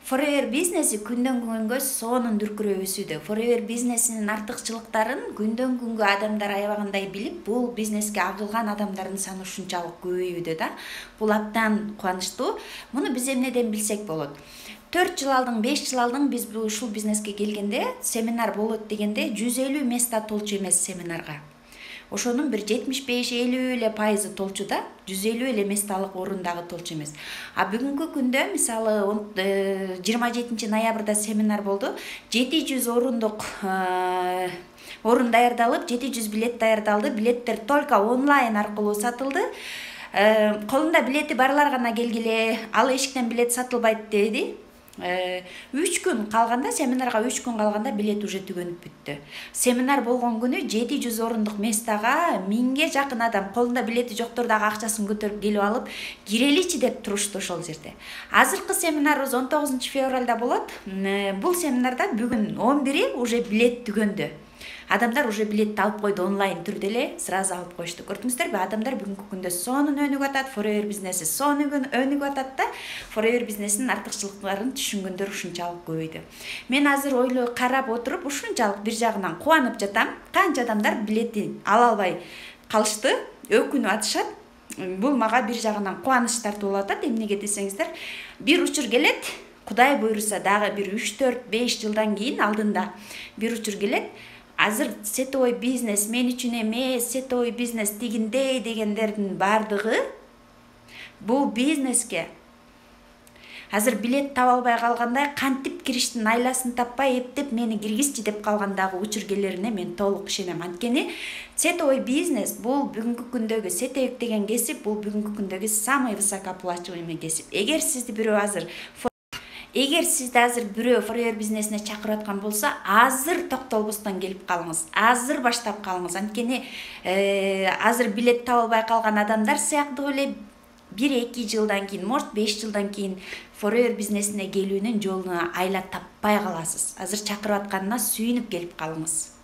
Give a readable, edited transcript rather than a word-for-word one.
Forever бизнеси күндөн күнгө сонун дүркүрөп өсүүдө. Forever бизнесинин артыкчылыктарын күндөн күнгө адамдар аябагандай билип, бул бизнеске агылган адамдардын саны ушунчалык көбөйүүдө да. Бул абдан кубанычтуу. Муну биз эмнеден билсек болот? 4 жыл алдың, 5 жыл алдың биз ушул бизнеске келгенде, семинар болот дегенде 150 места толчу эмес семинарга. Ошонун бир 75-50 эле пайызы толчу да, 150 эле месталык орун дагы толчу эмес. А бүгүнкү күндө мисалы 27 ноябрда семинар болду. 700 орундук орун даярдалып, 700 билет даярдалды. Билеттер только онлайн аркылуу сатылды. Колунда билети барлар гана келгиле, ал эшиктен билет сатылбайт деди. 3 күн калганда, семинарга 3 күн калганда билет уже түгөнүп бүттү. Семинар болгон күнү 700 орундук местага 1000ге жакын адам колунда билети жоктор дагы акчасын көтөрүп келип алып, киреличи деп турушту ошол жерде. Азыркы семинарыбыз 19 февралда болот. Бул семинарда бүгүн 11 уже билет түгөндү. Адамдар уже билетти алып койду, онлайн түрдө эле сразу алып коюшту. Көрдүңүздөрбү, адамдар бүгүнкү күндө сонун өнүгүп атат, Forever бизнеси сонун өнүгүп атат да. Forever бизнесинин артыкчылыктарын түшүнгөндөр ушунчалык көбөйдү. Мен азыр ойлой карап отуруп ушунчалык бир жагынан кубанып жатам. Канча адамдар билети ала албай калышты, өкүнүп атышат. Бул мага бир жагынан кубаныч тартып атат. Эмнеге десеңиздер, бир учур келет, Кудай буйруса дагы бир 3-4-5 жылдан кийин алдында бир учур келет. Азыр сетевой бизнес мен үчүн эмес, сетевой бизнес тигиндей дегендердин бардыгы бул бизнеске азыр билет таба албай калгандай, кантип кириштин айласын таппай эптеп мени киргизчи деп калгандагы учургелерине мен толук ишенем. Анткени сетевой бизнес бул бүгүнкү күндөгү сетевик деген кесип, бул бүгүнкү күндөгү самый высокооплачиваемый кесип. Эгер сизди азыр бирөө Forever бизнесине чакырып аткан болсо, азыр токтолбостон келип калыңыз. Азыр баштап калыңыз. Анткени азыр билет таба албай калган адамдар сыяктуу эле 1-2 жылдан кийин, может 5 жылдан кийин Forever бизнесине келүүнүн жолун айла таппай каласыз. Азыр чакырып атканына сүйүнүп келип калыңыз.